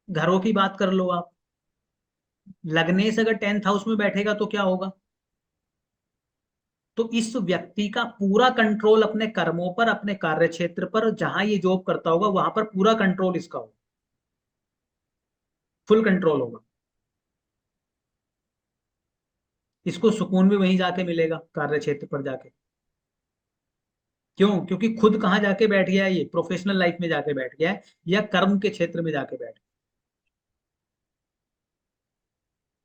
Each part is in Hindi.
घरों की बात कर लो आप। लगने से अगर 10th हाउस में बैठेगा तो क्या होगा? तो इस व्यक्ति का पूरा कंट्रोल अपने कर्मों पर, अपने कार्य क्षेत्र पर, जहां ये जॉब करता होगा वहां पर पूरा कंट्रोल इसका होगा, फुल कंट्रोल होगा। इसको सुकून भी वहीं जाके मिलेगा, कार्य क्षेत्र पर जाके। क्यों? क्योंकि खुद कहाँ जाके बैठ गया है, ये प्रोफेशनल लाइफ में जाके बैठ गया है, या कर्म के क्षेत्र में जाके बैठ गया।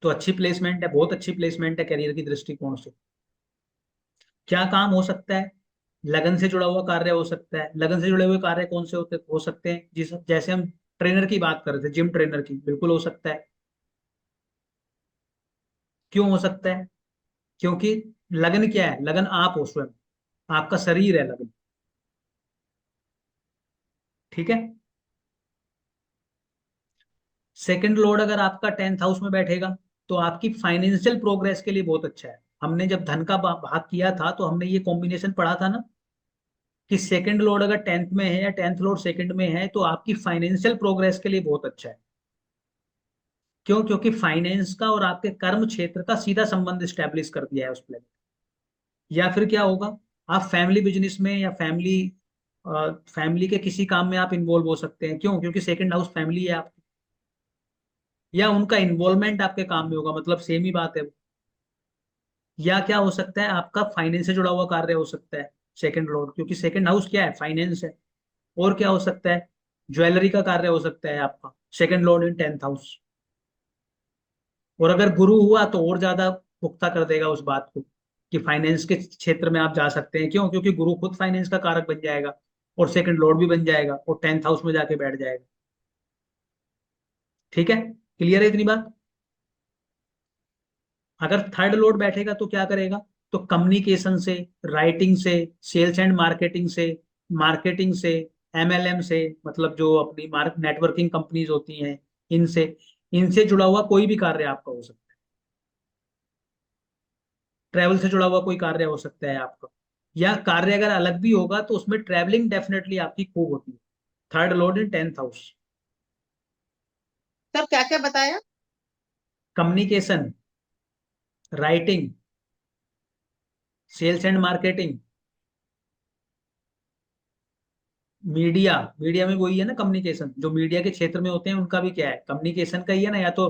तो अच्छी प्लेसमेंट है, बहुत अच्छी प्लेसमेंट है करियर की दृष्टिकोण से। क्या काम हो सकता है? लगन से जुड़ा हुआ कार्य हो सकता है। लगन से जुड़े हुए कार्य कौन से होते हो सकते हैं? जिस जैसे हम ट्रेनर की बात कर रहे थे, जिम ट्रेनर की, बिल्कुल हो सकता है। क्यों हो सकता है? क्योंकि लगन क्या है? लगन आप हो स्वयं, आपका शरीर है लगन। ठीक है। सेकंड लॉर्ड अगर आपका 10th हाउस में बैठेगा तो आपकी फाइनेंशियल प्रोग्रेस के लिए बहुत अच्छा है। हमने जब धन का भाग किया था तो हमने ये कॉम्बिनेशन पढ़ा था ना, कि सेकंड लॉर्ड अगर 10th में है या 10th लॉर्ड सेकंड में है तो आपकी फाइनेंशियल प्रोग्रेस के लिए बहुत अच्छा है। क्यों? क्योंकि फाइनेंस का और आपके कर्म क्षेत्र का सीधा संबंध स्टैब्लिश कर दिया है उस प्लेनेट। या फिर क्या होगा? आप फैमिली बिजनेस में या फैमिली के किसी काम में आप इन्वॉल्व हो सकते हैं। क्यों? क्योंकि सेकंड हाउस फैमिली है आपकी, या उनका इन्वॉल्वमेंट आपके काम में होगा, मतलब सेम ही बात है वो। या क्या हो सकता है? आपका फाइनेंस से जुड़ा हुआ कार्य हो सकता है सेकंड लॉर्ड, क्योंकि सेकंड हाउस क्या है? फाइनेंस है। और क्या हो सकता है? ज्वेलरी का कार्य हो सकता है आपका, second Lord in 10th house. और अगर गुरु हुआ तो और ज्यादा पुख्ता कर देगा उस बात को, कि फाइनेंस के क्षेत्र में आप जा सकते हैं। क्यों? क्योंकि गुरु खुद फाइनेंस का कारक बन जाएगा, और सेकंड लॉर्ड भी बन जाएगा, और 10th हाउस में जाके बैठ जाएगा। ठीक है, क्लियर है इतनी बात? अगर थर्ड लॉर्ड बैठेगा तो क्या करेगा? तो कम्युनिकेशन से, राइटिंग से, सेल्स एंड मार्केटिंग से, एमएलएम से, मतलब जो अपनी मार्क नेटवर्किंग कंपनीज होती हैं, इनसे इनसे जुड़ा हुआ कोई भी कार्य आपका हो सकता है। ट्रैवल से जुड़ा हुआ कोई कार्य हो सकता है आपका, या कार्य अगर अलग भी होगा तो उसमें ट्रैवलिंग डेफिनेटली आपकी खूब होती है। Third lord in 10th house. Sir क्या क्या बताया? Communication, writing, sales and marketing, media. Media में वही है ना, कम्युनिकेशन। जो मीडिया के क्षेत्र में होते हैं उनका भी क्या है? कम्युनिकेशन का ही है ना। या तो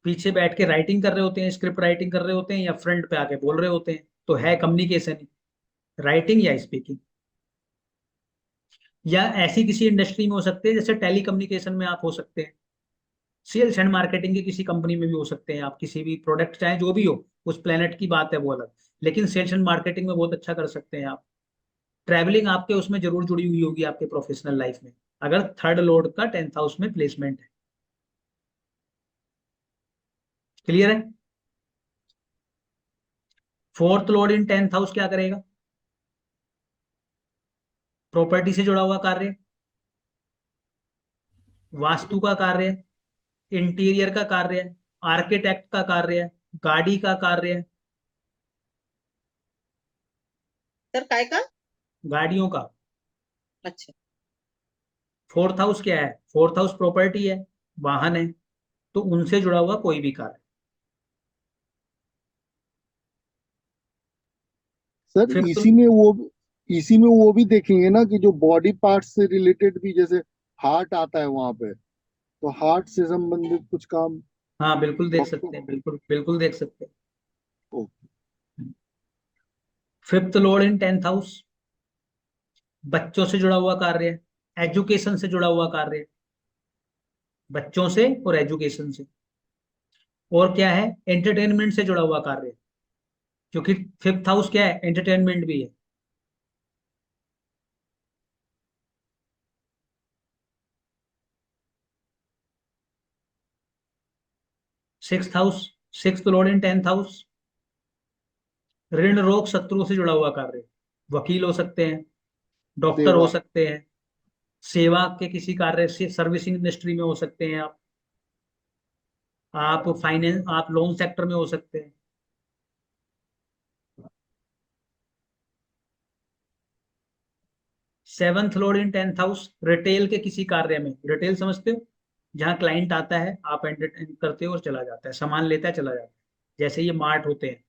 पीछे बैठ के राइटिंग कर रहे होते हैं, स्क्रिप्ट राइटिंग कर रहे होते हैं, या फ्रंट पे आके बोल रहे होते हैं, तो है कम्युनिकेशन ही, राइटिंग या स्पीकिंग। या ऐसी किसी इंडस्ट्री में हो सकते हैं, जैसे टेली कम्युनिकेशन में आप हो सकते हैं। सेल्स एंड मार्केटिंग की किसी कंपनी में भी हो सकते हैं आप, किसी भी प्रोडक्ट चाहे जो भी हो, उस प्लेनेट की बात है वो अलग। लेकिन सेल्स एंड मार्केटिंग में बहुत अच्छा कर सकते हैं आप। ट्रैवलिंग आपके उसमें जरूर जुड़ी हुई होगी आपके प्रोफेशनल लाइफ में, अगर थर्ड लॉर्ड का 10th हाउस में प्लेसमेंट है। क्लियर है? Fourth Lord in 10th house क्या करेगा? प्रॉपर्टी से जुड़ा हुआ कार्य, वास्तु का कार्य, इंटीरियर का कार्य, आर्किटेक्ट का कार्य, गाड़ी का कार्य, सर काय का? गाड़ियों का। अच्छा। फोर्थ हाउस क्या है? फोर्थ हाउस प्रॉपर्टी है, वाहन है। तो उनसे जुड़ा हुआ कोई भी कार्य। Sir fifth. इसी में वो भी देखेंगे ना कि जो बॉडी पार्ट से रिलेटेड भी, जैसे हार्ट आता है वहां पे, तो हार्ट से संबंधित कुछ काम हाँ बिल्कुल देख सकते डॉक्टर। हैं, बिल्कुल बिल्कुल देख सकते ओ। हैं। Fifth Lord in 10th house, बच्चों से जुड़ा हुआ कार्य, एजुकेशन से जुड़ा हुआ कार्य, बच्चों से और एजुकेशन से। और क्या है? एंटरटेनमेंट से जुड़ा हुआ कार्य, क्योंकि 5th हाउस क्या है? एंटरटेनमेंट भी है। 6th house, sixth Lord in 10th house, ऋण रोग शत्रु से जुड़ा हुआ कार्य, वकील हो सकते हैं, डॉक्टर हो सेवा। सकते हैं, सेवा के किसी कार्य से, सर्विसिंग इंडस्ट्री में हो सकते हैं आप फाइनेंस, आप लोन सेक्टर में हो सकते हैं। Seventh Lord in 10th house, retail के किसी कार्य में, रिटेल समझते हो? जहाँ क्लाइंट आता है, आप एंटरटेन करते हो और चला जाता है, सामान लेता है चला जाता है। जैसे ये मार्ट होते हैं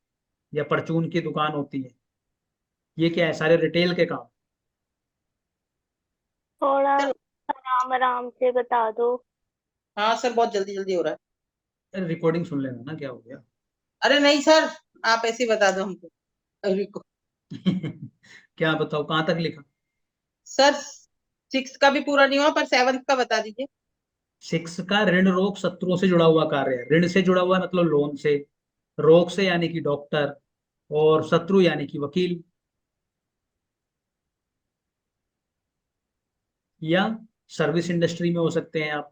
या परचून की दुकान होती है, ये क्या है, सारे रिटेल के काम। थोड़ा सर आराम आराम से बता दो। हाँ सर, बहुत जल्दी जल्दी हो रहा है। रिकॉर्डिंग सुन लेना ना, क्या हो गया। अरे नहीं सर, आप ऐसे ही बता दो हमको। अभी को क्या बताओ, कहाँ तक लिखा। सर 6 का भी पूरा नहीं हुआ, पर 7 का बता दीजिए। 6 का ऋण रोग शत्रुओं से जुड़ा हुआ कार्य है। ऋण से जुड़ा हुआ मतलब लोन से, रोग से यानी कि डॉक्टर, और शत्रु यानी कि वकील, या सर्विस इंडस्ट्री में हो सकते हैं आप।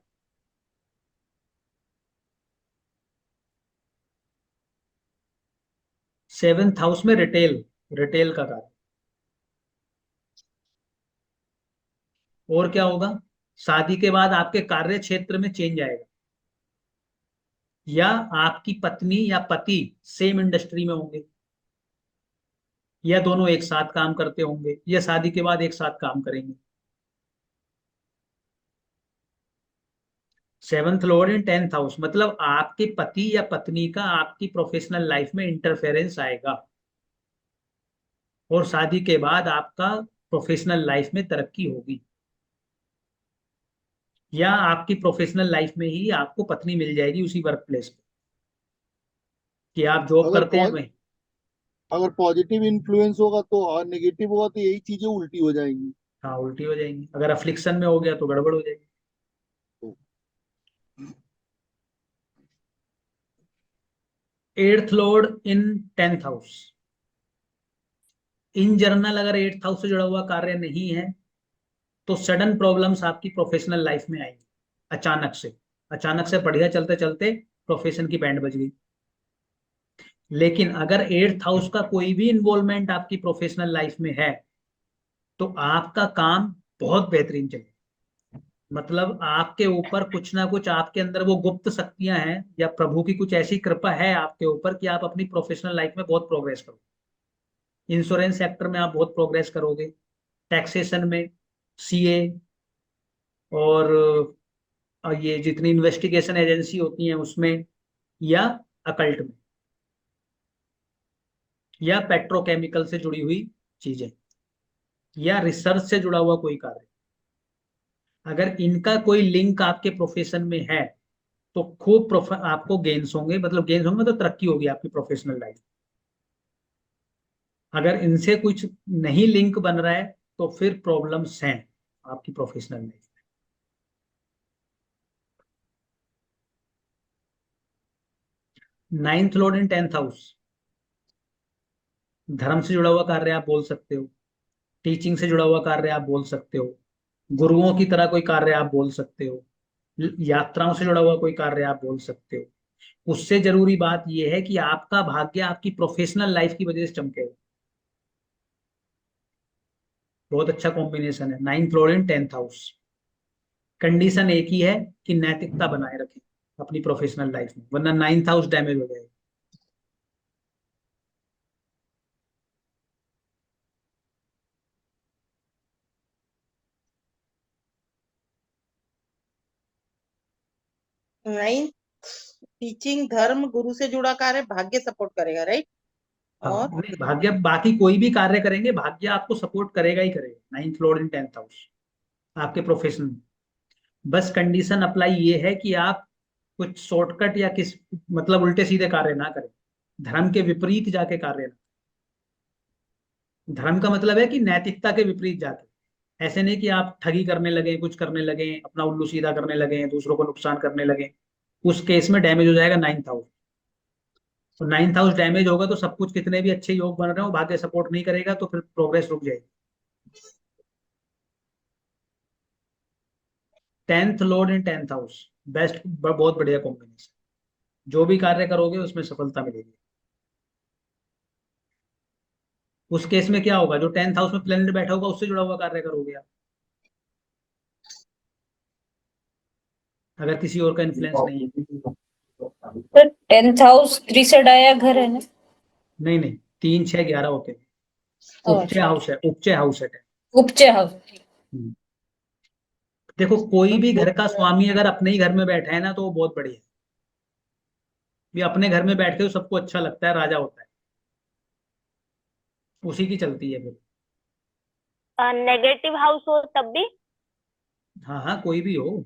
सेवेंथ हाउस में रिटेल, रिटेल का कार्य। और क्या होगा, शादी के बाद आपके कार्य क्षेत्र में चेंज आएगा, या आपकी पत्नी या पति सेम इंडस्ट्री में होंगे, या दोनों एक साथ काम करते होंगे, या शादी के बाद एक साथ काम करेंगे। Seventh Lord in 10th house मतलब आपके पति या पत्नी का आपकी प्रोफेशनल लाइफ में इंटरफेरेंस आएगा, और शादी के बाद आपका प्रोफेशनल लाइफ में तरक्की होगी, या आपकी प्रोफेशनल लाइफ में ही आपको पत्नी मिल जाएगी उसी वर्क प्लेस पे, कि आप जॉब अगर करते हैं वहीं। अगर पॉजिटिव इन्फ्लुएंस होगा तो, और नेगेटिव होगा तो यही चीजें उल्टी हो जाएंगी। हाँ, उल्टी हो जाएंगी। अगर अफ्लिक्शन में हो गया तो गड़बड़ हो जाएगी। तो 8th Lord in 10th house, in general अगर 8th हाउस से जुड़ा हुआ कार्य नहीं है तो सडन प्रॉब्लम्स आपकी प्रोफेशनल लाइफ में आएंगी, अचानक से। अचानक से बढ़िया चलते चलते प्रोफेशन की बैंड बज गई। लेकिन अगर 8th हाउस का कोई भी इन्वॉल्वमेंट आपकी प्रोफेशनल लाइफ में है तो आपका काम बहुत बेहतरीन चले, मतलब आपके ऊपर कुछ ना कुछ, आपके अंदर वो गुप्त शक्तियां हैं या प्रभु की कुछ ऐसी कृपा है आपके ऊपर कि आप अपनी प्रोफेशनल लाइफ में बहुत प्रोग्रेस करो। इंश्योरेंस सेक्टर में आप बहुत प्रोग्रेस करोगे, टैक्सेशन में, सीए, और ये जितनी इन्वेस्टिगेशन एजेंसी होती हैं उसमें, या अकल्ट में, या पेट्रोकेमिकल से जुड़ी हुई चीजें, या रिसर्च से जुड़ा हुआ कोई कार्य। अगर इनका कोई लिंक आपके प्रोफेशन में है तो खूब आपको गेन्स होंगे, मतलब गेन्स होंगे तो तरक्की होगी आपकी प्रोफेशनल लाइफ। अगर इनसे कुछ नहीं लिंक बन रहा है तो फिर प्रॉब्लम्स हैं आपकी प्रोफेशनल लाइफ में। 9th Lord in 10th house, धर्म से जुड़ा हुआ कार्य आप बोल सकते हो, टीचिंग से जुड़ा हुआ कार्य आप बोल सकते हो, गुरुओं की तरह कोई कार्य आप बोल सकते हो, यात्राओं से जुड़ा हुआ कोई कार्य आप बोल सकते हो। उससे जरूरी बात यह है कि आपका भाग्य आपकी प्रोफेशनल लाइफ की वजह से चमकेगा। बहुत अच्छा कॉम्बिनेशन है, 9th Lord in 10th house. Condition एक ही है कि नैतिकता बनाए रखें अपनी प्रोफेशनल लाइफ में, वरना 9th हाउस डैमेज हो जाएगा। नहीं, टीचिंग, धर्म, गुरु से जुड़ा कार्य, भाग्य सपोर्ट करेगा, राइट। हाँ, और नहीं, भाग्य बाकी कोई भी कार्य करेंगे, भाग्य आपको सपोर्ट करेगा ही करेगा। 9th Lord in 10th house आपके प्रोफेशन में। बस कंडीशन अप्लाई ये है कि आप कुछ शॉर्टकट या किस, मतलब उल्टे सीधे कार्य ना करें, धर्म के विपरीत जाके कार्य ना। धर्म का मतलब है कि नैतिकता के विपरीत जाके, ऐसे नहीं कि आप ठगी करने लगे, कुछ करने लगे, अपना उल्लू सीधा करने लगे, दूसरों को नुकसान करने लगे। उस केस में डैमेज हो जाएगा 9th हाउस। तो 9th हाउस डैमेज होगा तो सब कुछ, कितने भी अच्छे योग बन रहे हो, भाग्य सपोर्ट नहीं करेगा तो फिर प्रोग्रेस रुक जाएगी। 10th Lord in 10th house, best, बहुत बढ़िया कॉम्बिनेशन। जो भी कार्य करोगे उसमें सफलता मिलेगी। उस केस में क्या होगा, जो 10th हाउस में प्लेनेट बैठा होगा उससे जुड़ा हुआ कार्य करोगे आप, अगर किसी और का इन्फ्लुएंस नहीं है। तो 10th हाउस त्रिसडाया घर है ना। नहीं नहीं, 3 6 11 होते हैं। उपचय अच्छा, हाउस है, उपचय हाउस है। उपचय हाउस। हम्म। देखो कोई भी घर का स्वामी अगर अपने ही घर में बैठा है ना तो वो बहुत बढ़िया है। भी अपने घर में बैठ के तो सबको अच्छा लगता है, राजा होता है, उसी की चलती है फिर। नेगेटिव हाउस हो तब भी? हाँ हाँ, कोई भी हो।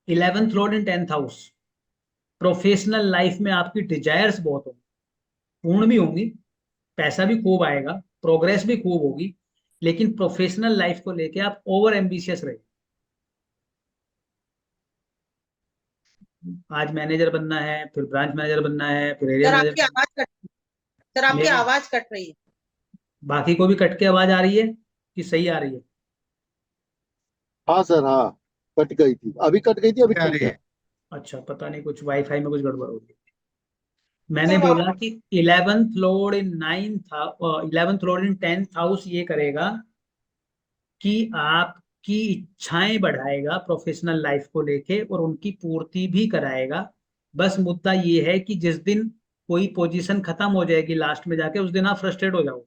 11th Lord in 10th house, professional life में आपकी डिजायर्स बहुत होंगी, पूर्ण भी होंगी, पैसा भी खूब आएगा, प्रोग्रेस भी खूब होगी, लेकिन प्रोफेशनल लाइफ को लेके आप ओवर एम्बिशियस रहे। आज मैनेजर बनना है, फिर ब्रांच मैनेजर बनना है, फिर एरिया सर मैनेजर आपकी बनना आवाज कट सर है। आपकी मेरी आवाज कट रही है। बाकी को भी कट के आवाज आ रही है कि सही आ रही है? हाँ सर, हाँ, कट गई थी, अभी कट गई थी, अभी आ ठीक रही है। है। अच्छा, पता नहीं कुछ वाईफाई में कुछ गड़बड़ हो गई। मैंने सर बोला कि 11th Lord in 10th house ये करेगा कि आपकी इच्छाएं बढ़ाएगा प्रोफेशनल लाइफ को लेके, और उनकी पूर्ति भी कराएगा। बस मुद्दा ये है कि जिस दिन कोई पोजीशन खत्म हो जाएगी लास्ट में जाके, उस दिन आप फ्रस्ट्रेट हो जाओगे।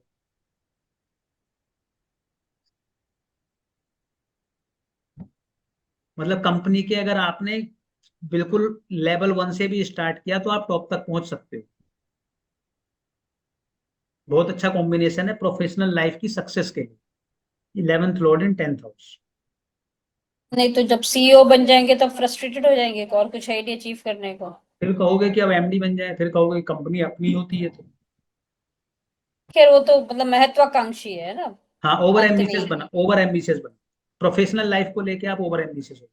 मतलब कंपनी के अगर आपने बिल्कुल लेवल 1 से भी स्टार्ट किया तो आप टॉप तक पहुंच सकते हो। बहुत अच्छा कॉम्बिनेशन है प्रोफेशनल लाइफ की सक्सेस के लिए, 11th Lord in 10th house. नहीं तो जब सीईओ बन जाएंगे तब फ्रस्ट्रेटेड हो जाएंगे और कुछ है नहीं अचीव करने को। फिर कहोगे कि अब एमडी बन जाए, फिर कहोगे कंपनी अपनी होती है तो। खैर वो तो मतलब महत्वाकांक्षी है ना, हाँ, ओवर अंत एम्बिशियस नहीं। बना, ओवर एम्बिशियस बना। प्रोफेशनल लाइफ को लेके आप ओवर एम्बिशियस हो,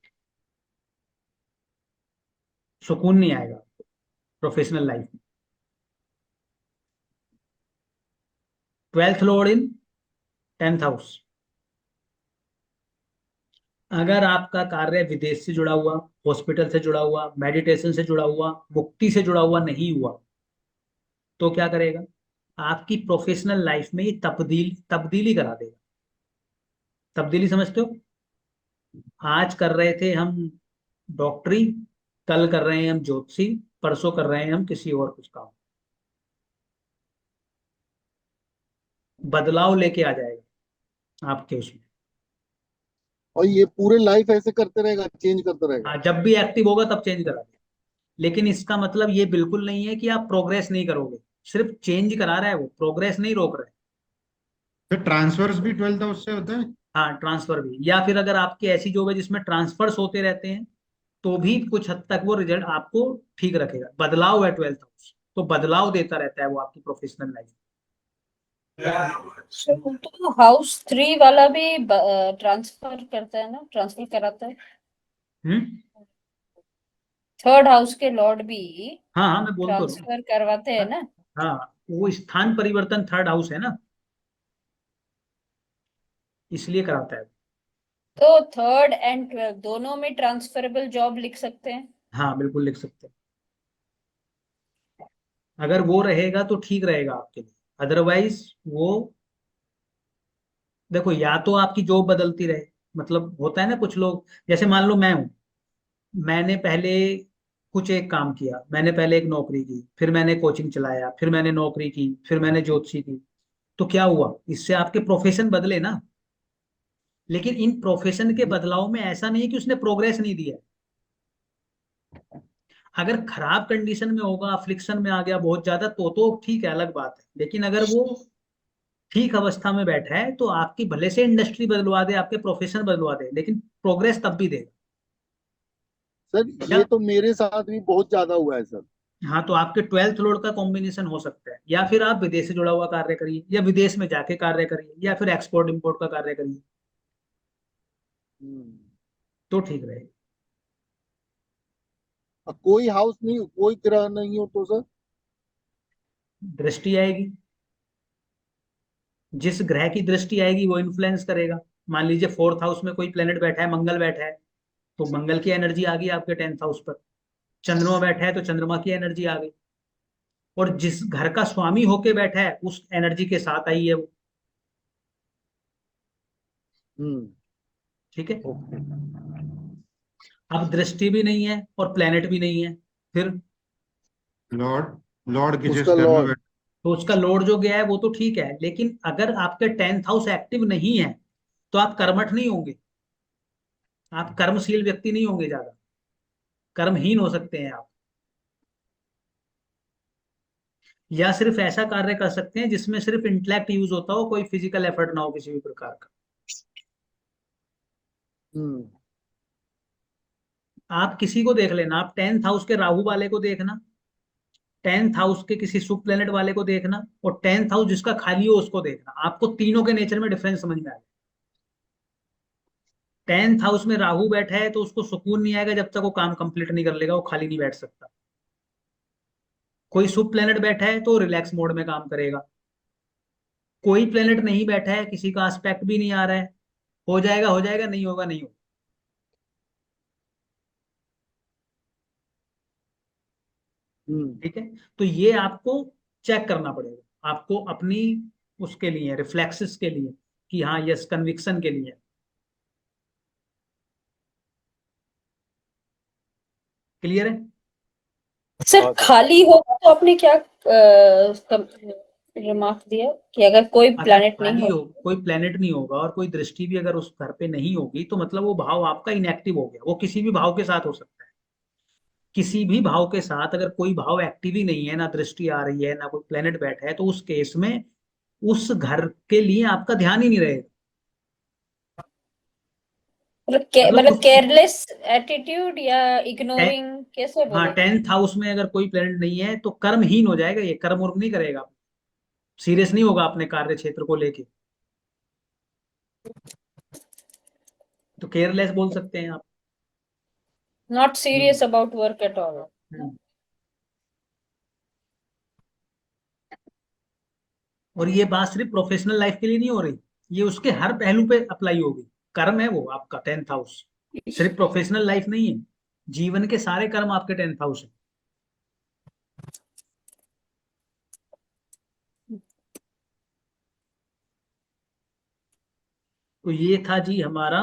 सुकून नहीं आएगा प्रोफेशनल लाइफ में। 12th Lord in 10th house, अगर आपका कार्य विदेश से जुड़ा हुआ, हॉस्पिटल से जुड़ा हुआ, मेडिटेशन से जुड़ा हुआ, मुक्ति से जुड़ा हुआ नहीं हुआ, तो क्या करेगा? आपकी प्रोफेशनल लाइफ में ये तब्दीली करा देगा। तब्दीली समझते हो? आज कर रहे थे हम डॉक्टरी, कल कर रहे हैं हम ज्योतिषी, परसों कर रहे हैं हम किसी और कुछ काम। बदलाव लेके आ जाएगा आपके उसमें। और ये पूरे लाइफ ऐसे करते रहेगा, चेंज करते रहेगा। हाँ, जब भी एक्टिव होगा तब चेंज करा देगा। लेकिन इसका मतलब ये बिल्कुल नहीं है कि आप प्रोग्रेस नहीं करोगे, सिर्फ चेंज करा रहा है वो, प्रोग्रेस नहीं रोक रहा है। तो ट्रांसफर्स भी 12th हाउस से होते हैं। हाँ, ट्रांसफर भी, या फिर अगर आपकी ऐसी जॉब है जिसमें ट्रांसफर्स होते रहते हैं तो भी कुछ हद तक वो रिजल्ट आपको ठीक रखेगा। बदलाव है 12th हाउस, तो बदलाव देता रहता है वो आपकी प्रोफेशनल लाइफ। तो हाउस 3 वाला भी ट्रांसफर करता है ना, ट्रांसफर कराता है। हम्म। थर्ड हाउस के लॉर्ड भी हाँ हाँ, मैं बोल तो रहा हूँ। ट्रांसफर करवाते हैं ना। हाँ, वो स्थान परिवर्तन 3rd हाउस है ना, इसलिए कराता है। तो थर्ड एंड 12 दोनों में ट्रांसफरेबल जॉब लिख सकते हैं। हाँ, बिल्कुल लिख सकते हैं। अगर वो रहेगा तो ठीक रहेगा आपके लिए, अदरवाइज वो, देखो या तो आपकी जॉब बदलती रहे। मतलब होता है ना कुछ लोग, जैसे मान लो मैं हूं, मैंने पहले कुछ एक काम किया, मैंने पहले एक नौकरी की, फिर मैंने कोचिंग चलाया, फिर मैंने नौकरी की, फिर मैंने ज्योतिषी की। तो क्या हुआ, इससे आपके प्रोफेशन बदले ना। लेकिन इन प्रोफेशन के बदलाव में ऐसा नहीं है कि उसने प्रोग्रेस नहीं दिया। अगर खराब कंडीशन में होगा, अफ्लिक्शन में आ गया बहुत ज्यादा, तो ठीक है, अलग बात है। लेकिन अगर वो ठीक अवस्था में बैठा है तो आपकी भले से इंडस्ट्री बदलवा दे, आपके प्रोफेशन बदलवा दे, लेकिन प्रोग्रेस तब भी देगा। सर या ये तो मेरे साथ भी बहुत ज्यादा हुआ है सर। हाँ, तो आपके 12th लॉर्ड का कॉम्बिनेशन हो सकता है, या फिर आप विदेश से जुड़ा हुआ कार्य करिए, या विदेश में जाके कार्य करिए, या फिर एक्सपोर्ट इंपोर्ट का कार्य करिए, हम्म। तो ठीक रहेगा। कोई हाउस नहीं, कोई ग्रह नहीं हो तो सर? दृष्टि आएगी, जिस ग्रह की दृष्टि आएगी वो इन्फ्लुएंस करेगा। मान लीजिए 4th हाउस में कोई प्लेनेट बैठा है, मंगल बैठा है, तो मंगल की एनर्जी आ गई आपके 10th हाउस पर। चंद्रमा बैठा है तो चंद्रमा की एनर्जी आ गई। और जिस घर का स्वामी होके बैठा है उस एनर्जी के साथ आई है वो। हम्म। ठीक है। ओके। अब दृष्टि भी नहीं है और प्लेनेट भी नहीं है, फिर लॉर्ड लॉर्ड की जिस उसका घर में लॉर्ड। बैठ तो उसका लोड जो गया है वो तो ठीक है, लेकिन अगर आपके 10th हाउस एक्टिव नहीं है तो आप कर्मठ नहीं होंगे, आप कर्मशील व्यक्ति नहीं होंगे, ज्यादा कर्महीन हो सकते हैं आप, या सिर्फ ऐसा कार्य कर सकते हैं जिसमें सिर्फ इंटेलेक्ट यूज होता हो, कोई फिजिकल एफर्ट ना हो किसी भी प्रकार का। हम्म। आप किसी को देख लेना, आप 10th हाउस के राहु वाले को देखना, 10th हाउस के किसी सुप प्लेनेट वाले को देखना, और 10th हाउस जिसका खाली हो उसको देखना, आपको तीनों के नेचर में डिफरेंस समझ में आएगा। 10th हाउस में राहु बैठा है तो उसको सुकून नहीं आएगा जब तक वो काम कंप्लीट नहीं कर लेगा, वो खाली नहीं बैठ सकता। कोई सुप प्लेनेट बैठा है तो रिलैक्स मोड में काम करेगा, कोई प्लेनेट नहीं बैठा है, किसी का एस्पेक्ट भी नहीं आ रहा है, हो जाएगा हो जाएगा, नहीं होगा नहीं होगा। ठीक है, तो ये आपको चेक करना पड़ेगा, आपको अपनी उसके लिए, रिफ्लेक्सेस के लिए, कि हाँ यस, कन्विक्शन के लिए। क्लियर है? सर खाली होगा तो आपने क्या रिमार्क दिया कि अगर कोई अगर प्लैनेट नहीं खाली हो, हो, कोई प्लेनेट नहीं होगा और कोई दृष्टि भी अगर उस घर पे नहीं होगी, तो मतलब वो भाव आपका इनएक्टिव हो गया। वो किसी भी भाव के साथ हो सकता है, किसी भी भाव के साथ अगर कोई भाव एक्टिव ही नहीं है, ना दृष्टि आ रही है, ना कोई प्लेनेट बैठा है, तो उस केस में उस घर के लिए आपका ध्यान ही नहीं रहेगा। मतलब मतलब कुछ केयरलेस एटीट्यूड या टे- इग्नोरिंग, कैसे हाँ, बोले? 10th हाउस में अगर कोई प्लेनेट नहीं है तो कर्महीन हो जाएगा, ये कर्म उर्म नहीं करेगा, सीरियस नहीं होगा अपने कार्य क्षेत्र को लेके, तो केयरलेस बोल सकते हैं आप। Not hmm serious about work at all. Hmm. और ये बात सिर्फ प्रोफेशनल लाइफ के लिए नहीं हो रही, ये उसके हर पहलू पे अप्लाई होगी। कर्म है वो आपका 10th हाउस, सिर्फ प्रोफेशनल लाइफ नहीं है, जीवन के सारे कर्म आपके 10th हाउस है। तो ये था जी हमारा